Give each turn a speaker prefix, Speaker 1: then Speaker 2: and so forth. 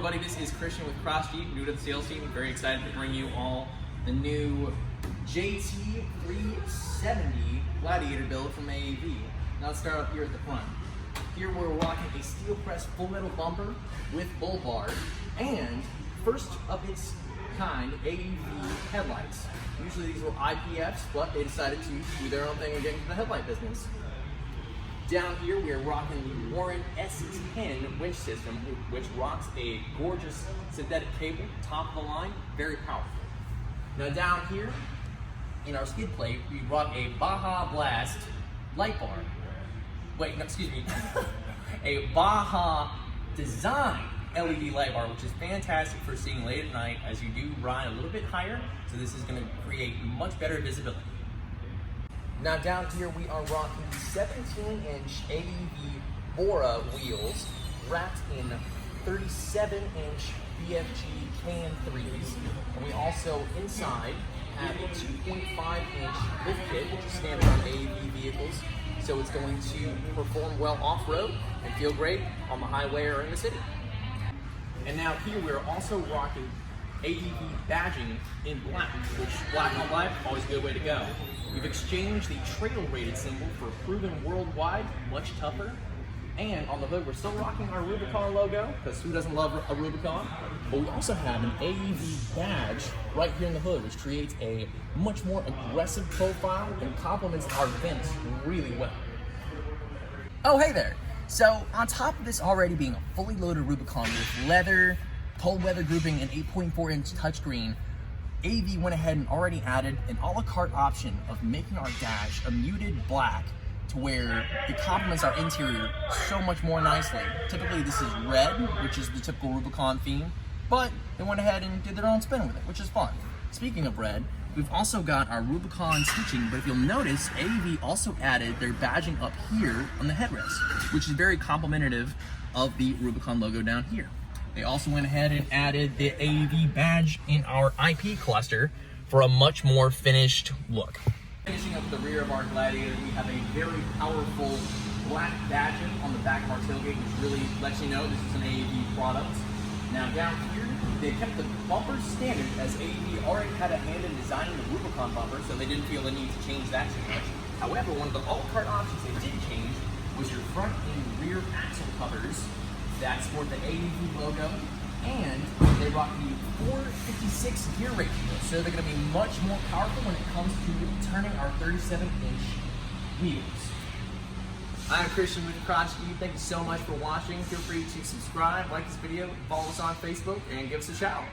Speaker 1: everybody, this is Christian with Cross Jeep, new to the sales team. Very excited to bring you all the new JT370 Gladiator build from AEV. Now let's start up here at the front. Here we're rocking a steel press full metal bumper with bull bar and first of its kind AEV headlights. Usually these were IPFs, but they decided to do their own thing and get into the headlight business. Down here we are rocking the Warren S10 winch system, which rocks a gorgeous synthetic cable, top of the line, very powerful. Now down here in our skid plate, we rock a Baha Blast light bar. Wait, no, excuse me. A Baha design LED light bar, which is fantastic for seeing late at night as you do ride a little bit higher. So this is going to create much better visibility. Now down here we are rocking 17-inch AEV Bora wheels wrapped in 37-inch BFG KN3s. And we also inside have a 2.5-inch lift kit, which is standard on AEV vehicles. So it's going to perform well off-road and feel great on the highway or in the city. And now here we're also rocking AEV badging in black, which black on black, always a good way to go. We've exchanged the trail-rated symbol for proven worldwide, much tougher. And on the hood, we're still rocking our Rubicon logo, because who doesn't love a Rubicon? But we also have an AEV badge right here in the hood, which creates a much more aggressive profile and complements our vents really well.
Speaker 2: Oh, hey there. So on top of this already being a fully loaded Rubicon with leather, cold weather grouping, and 8.4-inch touchscreen, AEV went ahead and already added an a la carte option of making our dash a muted black to where it complements our interior so much more nicely. Typically this is red, which is the typical Rubicon theme, but they went ahead and did their own spin with it, which is fun. Speaking of red, we've also got our Rubicon stitching, but if you'll notice, AEV also added their badging up here on the headrest, which is very complimentary of the Rubicon logo down here. They also went ahead and added the AEV badge in our IP cluster for a much more finished look.
Speaker 1: Finishing up the rear of our Gladiator, we have a very powerful black badging on the back of our tailgate, which really lets you know this is an AEV product. Now down here, they kept the bumper standard as AEV already had a hand in designing the Rubicon bumper, so they didn't feel the need to change that too much. However, one of the a la carte options they did change was your front and rear axle covers that sport the AEV logo, and they rock the 456 gear ratio, so they're going to be much more powerful when it comes to turning our 37-inch wheels. I'm Christian with Cross Jeep. Thank you so much for watching. Feel free to subscribe, like this video, follow us on Facebook, and give us a shout.